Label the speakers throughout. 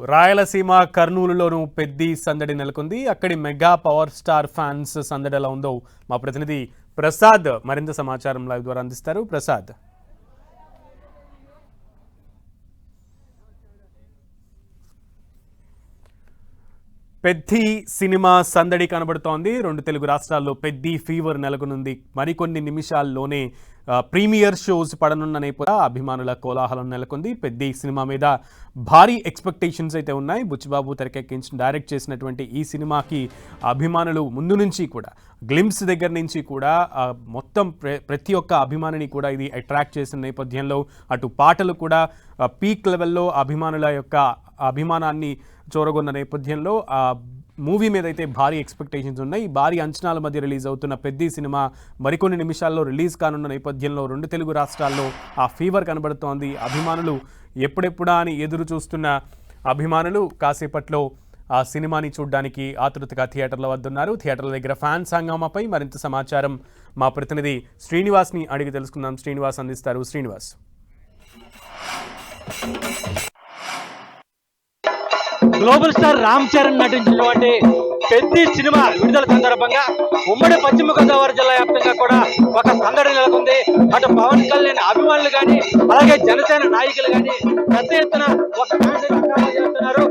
Speaker 1: రాయలసీమ కర్నూలులోనూ పెద్ద సందడి నెలకొంది. అక్కడి మెగా పవర్ స్టార్ ఫ్యాన్స్ సందడి ఎలా ఉందో మా ప్రతినిధి ప్రసాద్ మరింత సమాచారం లైవ్ ద్వారా అందిస్తారు. ప్రసాద్, పెద్ది సినిమా సందడి కనబడుతోంది. రెండు తెలుగు రాష్ట్రాల్లో పెద్ది ఫీవర్ నెలకొనుంది. మరికొన్ని నిమిషాల్లోనే ప్రీమియర్ షోస్ పడనున్న నేపథ్యంలో అభిమానుల కోలాహలం నెలకొంది. పెద్ది సినిమా మీద భారీ ఎక్స్పెక్టేషన్స్ అయితే ఉన్నాయి. బుచ్చిబాబు తెరకెక్కించి డైరెక్ట్ చేసినటువంటి ఈ సినిమాకి అభిమానులు ముందు నుంచి కూడా గ్లిమ్స్ దగ్గర నుంచి కూడా మొత్తం ప్రతి ఒక్క అభిమానిని కూడా ఇది అట్రాక్ట్ చేసిన నేపథ్యంలో అటు పాటలు కూడా పీక్ లెవెల్లో అభిమానుల యొక్క అభిమానాన్ని చూరగొన్న నేపథ్యంలో మూవీ మీద అయితే భారీ ఎక్స్పెక్టేషన్స్ ఉన్నాయి. భారీ అంచనాల మధ్య రిలీజ్ అవుతున్న పెద్ది సినిమా మరికొన్ని నిమిషాల్లో రిలీజ్ కానున్న నేపథ్యంలో రెండు తెలుగు రాష్ట్రాల్లో ఆ ఫీవర్ కనబడుతోంది. అభిమానులు ఎప్పుడెప్పుడా అని ఎదురు చూస్తున్న అభిమానులు కాసేపట్లో ఆ సినిమాని చూడడానికి ఆతృతగా థియేటర్ల వద్ద ఉన్నారు. థియేటర్ల దగ్గర ఫ్యాన్స్ హంగామాపై మరింత సమాచారం మా ప్రతినిధి శ్రీనివాస్ని అడిగి తెలుసుకుందాం. శ్రీనివాస్ అందిస్తారు. శ్రీనివాస్,
Speaker 2: గ్లోబల్ స్టార్ రామ్ చరణ్ నటించినటువంటి పెద్ది సినిమా విడుదల సందర్భంగా ఉమ్మడి పశ్చిమ గోదావరి జిల్లా వ్యాప్తంగా కూడా ఒక సందడి నెలకొంది. అటు పవన్ కళ్యాణ్ అభిమానులు కానీ అలాగే జనసేన నాయకులు కానీ పెద్ద ఎత్తున ఒక చేస్తున్నారు.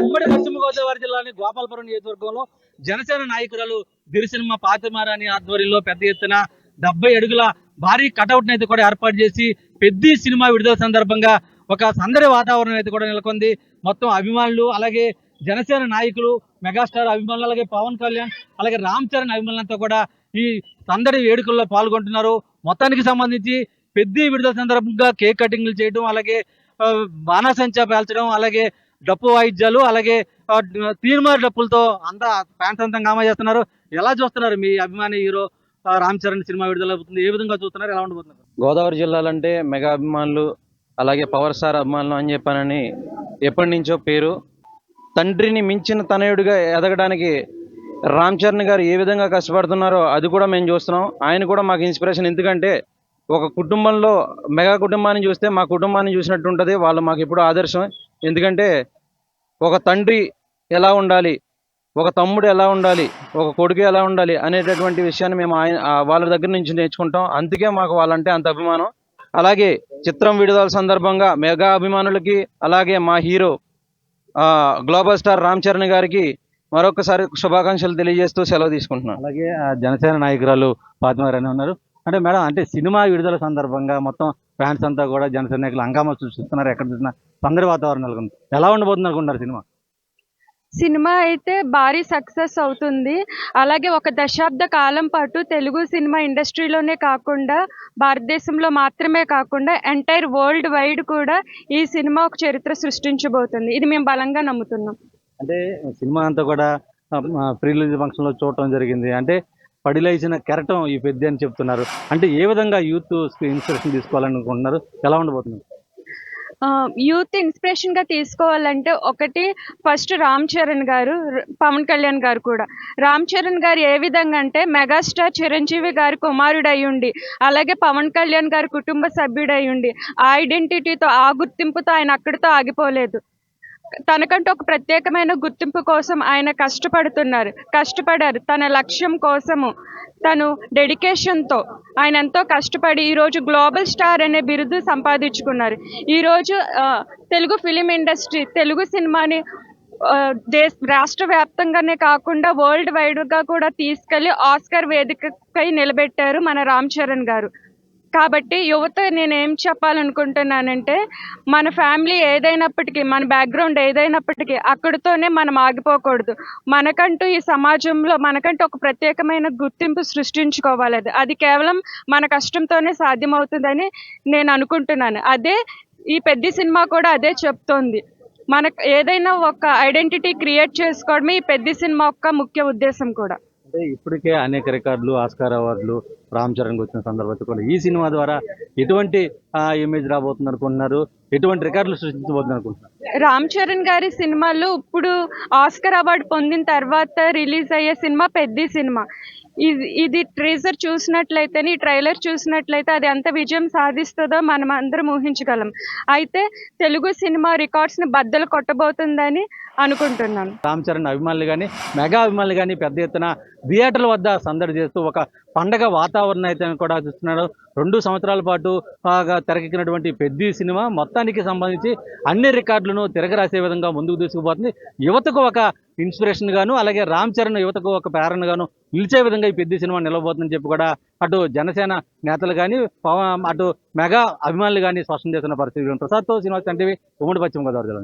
Speaker 2: ఉమ్మడి పశ్చిమ గోదావరి జిల్లాని గోపాలపురం నియోజకవర్గంలో జనసేన నాయకురాలు దిరిసినిమా పాతిమారాణి ఆధ్వర్యంలో పెద్ద ఎత్తున 70 అడుగుల భారీ కటౌట్ అయితే కూడా ఏర్పాటు చేసి పెద్ది సినిమా విడుదల సందర్భంగా ఒక సందడి వాతావరణం అయితే కూడా నెలకొంది. మొత్తం అభిమానులు అలాగే జనసేన నాయకులు, మెగాస్టార్ అభిమానులు, అలాగే పవన్ కళ్యాణ్ అలాగే రామ్ చరణ్ అభిమానులంతా కూడా ఈ సందడి వేడుకల్లో పాల్గొంటున్నారు. మొత్తానికి సంబంధించి పెద్ది విడుదల సందర్భంగా కేక్ కటింగ్లు చేయడం, అలాగే బాణాసంచా పేల్చడం, అలాగే డప్పు వాయిద్యాలు, అలాగే తీర్మార్ డప్పులతో అంతా ఫ్యాన్స్ అంతా గామా చేస్తున్నారు. ఎలా చూస్తున్నారు మీ అభిమాని హీరో రామ్ చరణ్ సినిమా విడుదల అవుతుంది? ఏ విధంగా చూస్తున్నారు? ఎలా ఉండబోతున్నారు?
Speaker 3: గోదావరి జిల్లాలంటే మెగా అభిమానులు అలాగే పవర్ స్టార్ అభిమానులు అని చెప్పానని ఎప్పటి నుంచో పేరు. తండ్రిని మించిన తనయుడిగా ఎదగడానికి రామ్ చరణ్ గారు ఏ విధంగా కష్టపడుతున్నారో అది కూడా మేము చూస్తున్నాం. ఆయన కూడా మాకు ఇన్స్పిరేషన్. ఎందుకంటే ఒక కుటుంబంలో మెగా కుటుంబాన్ని చూస్తే మా కుటుంబాన్ని చూసినట్టు ఉంటుంది. వాళ్ళు మాకు ఎప్పుడూ ఆదర్శం. ఎందుకంటే ఒక తండ్రి ఎలా ఉండాలి, ఒక తమ్ముడు ఎలా ఉండాలి, ఒక కొడుకు ఎలా ఉండాలి అనేటటువంటి విషయాన్ని మేము వాళ్ళ దగ్గర నుంచి నేర్చుకుంటాం. అందుకే మాకు వాళ్ళంటే అంత అభిమానం. అలాగే చిత్రం విడుదల సందర్భంగా మెగా అభిమానులకి అలాగే మా hero global star Ram Charan గారికి మరొకసారి శుభాకాంక్షలు తెలియజేస్తూ సెలవు తీసుకుంటున్నాను.
Speaker 2: అలాగే జనసేన నాయకురాలు పాతిమారాణి ఉన్నారు. అంటే మేడం, అంటే సినిమా విడుదల సందర్భంగా మొత్తం ఫ్యాన్స్ అంతా కూడా జనసేన నాయకులు హంగామా సృష్టిస్తున్నారు. ఎక్కడ చూసినా సందడి వాతావరణం నెలకొంది. ఎలా ఉండబోతుంది అనుకుంటున్నారు సినిమా?
Speaker 4: సినిమా అయితే భారీ సక్సెస్ అవుతుంది. అలాగే ఒక దశాబ్ద కాలం పాటు తెలుగు సినిమా ఇండస్ట్రీలోనే కాకుండా భారతదేశంలో మాత్రమే కాకుండా ఎంటైర్ వరల్డ్ వైడ్ కూడా ఈ సినిమా ఒక చరిత్ర సృష్టించబోతుంది. ఇది మేము బలంగా నమ్ముతున్నాం.
Speaker 2: అంటే సినిమా అంతా కూడా ప్రీ రిలీజ్ ఫంక్షన్లో చూడటం జరిగింది. అంటే పడిలేసిన కెరటం ఈ పెద్ద అని చెప్తున్నారు. అంటే ఏ విధంగా యూత్ ఇన్స్పిరేషన్ తీసుకోవాలనుకుంటున్నారు? ఎలా ఉండబోతుంది?
Speaker 4: యూత్ ఇన్స్పిరేషన్గా తీసుకోవాలంటే ఒకటి ఫస్ట్ రామ్ చరణ్ గారు, పవన్ కళ్యాణ్ గారు కూడా. రామ్ చరణ్ గారు ఏ విధంగా అంటే మెగాస్టార్ చిరంజీవి గారి కుమారుడయ్యుండి, అలాగే పవన్ కళ్యాణ్ గారి కుటుంబ సభ్యుడయ్యుండి ఆ ఐడెంటిటీతో, ఆ గుర్తింపుతో ఆయన అక్కడితో ఆగిపోలేదు. తనకంటూ ఒక ప్రత్యేకమైన గుర్తింపు కోసం ఆయన కష్టపడారు. తన లక్ష్యం కోసము తను డెడికేషన్తో ఆయన ఎంతో కష్టపడి ఈరోజు గ్లోబల్ స్టార్ అనే బిరుదు సంపాదించుకున్నారు. ఈరోజు తెలుగు ఫిలిం ఇండస్ట్రీ తెలుగు సినిమాని రాష్ట్ర వ్యాప్తంగానే కాకుండా వరల్డ్ వైడ్గా కూడా తీసుకెళ్లి ఆస్కార్ వేదికపై నిలబెట్టారు మన రామ్ చరణ్ గారు. కాబట్టి యువత నేనేం చెప్పాలనుకుంటున్నానంటే, మన ఫ్యామిలీ ఏదైనప్పటికీ, మన బ్యాక్గ్రౌండ్ ఏదైనప్పటికీ అక్కడితోనే మనం ఆగిపోకూడదు. మనకంటూ ఈ సమాజంలో మనకంటూ ఒక ప్రత్యేకమైన గుర్తింపు సృష్టించుకోవాలి. అది కేవలం మన కష్టంతోనే సాధ్యమవుతుందని నేను అనుకుంటున్నాను. అదే ఈ పెద్ద సినిమా కూడా అదే చెప్తోంది. మనకు ఏదైనా ఒక ఐడెంటిటీ క్రియేట్ చేసుకోవడమే ఈ పెద్ద సినిమా యొక్క ముఖ్య ఉద్దేశం కూడా.
Speaker 2: అంటే ఇప్పటికే అనేక రికార్డులు, ఆస్కార్ అవార్డులు రామ్ చరణ్కి వచ్చిన సందర్భంలో కూడా ఈ సినిమా ద్వారా ఎటువంటి ఇమేజ్ రాబోతుంది అనుకుంటున్నారు? ఎటువంటి రికార్డులు సృష్టించబోతుంది అనుకుంటున్నారు?
Speaker 4: రామ్ చరణ్ గారి సినిమాలు ఇప్పుడు ఆస్కార్ అవార్డు పొందిన తర్వాత రిలీజ్ అయ్యే సినిమా పెద్ద సినిమా. ఇది ట్రేజర్ చూసినట్లయితే, ఈ ట్రైలర్ చూసినట్లయితే అది ఎంత విజయం సాధిస్తుందో మనం అందరం ఊహించగలం. అయితే తెలుగు సినిమా రికార్డ్స్ని బద్దలు కొట్టబోతుందని అనుకుంటున్నాను.
Speaker 2: రామ్ చరణ్ అభిమానులు కానీ మెగా అభిమానులు కానీ పెద్ద ఎత్తున థియేటర్ల వద్ద సందడి చేస్తూ ఒక పండగ వాతావరణం అయితే కూడా చూస్తున్నాడు. 2 సంవత్సరాల పాటు తెరకెక్కినటువంటి పెద్ద సినిమా మొత్తానికి సంబంధించి అన్ని రికార్డులను తిరగరాసే విధంగా ముందుకు తీసుకుపోతుంది. యువతకు ఒక ఇన్స్పిరేషన్ గాను, అలాగే రామ్ చరణ్ యువతకు ఒక ప్రేరణ గాను నిలిచే విధంగా ఈ పెద్ద సినిమా నిలవబోతుందని చెప్పి కూడా అటు జనసేన నేతలు కానీ అటు మెగా అభిమానులు కానీ స్పష్టం చేస్తున్న పరిస్థితి. ప్రసాద్తో శ్రీనివాస్ టీవీ, ఉమ్మడి పశ్చిమ గోదావరి జిల్లా.